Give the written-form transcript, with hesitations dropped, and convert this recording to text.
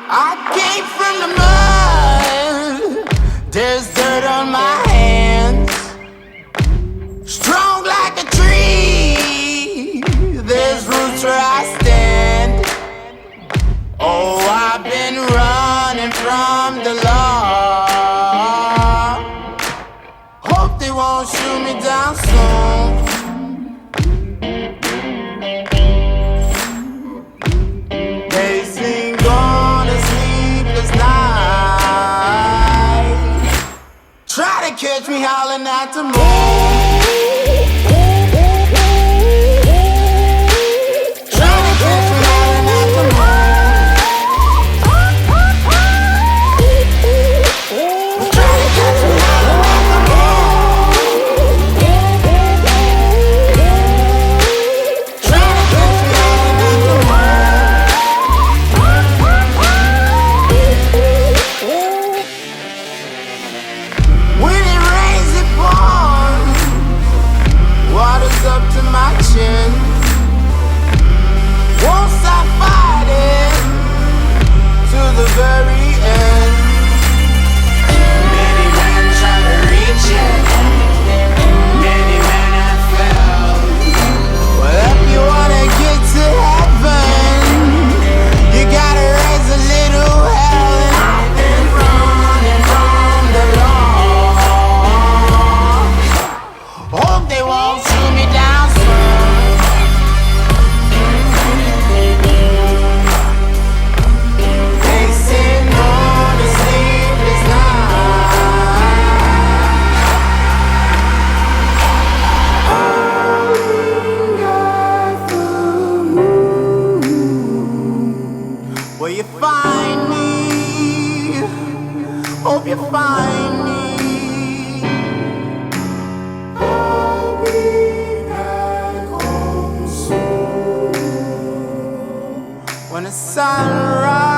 I came from the mud, there's dirt on my hands. Strong like a tree, there's roots where I stand. Oh, I've been running from the law. Hope they won't shoot me down soon. They sing on a sleepless night. Try to catch me howling at the moon. Will you find me? Hope you find me. I'll be back home soon when the sun rises.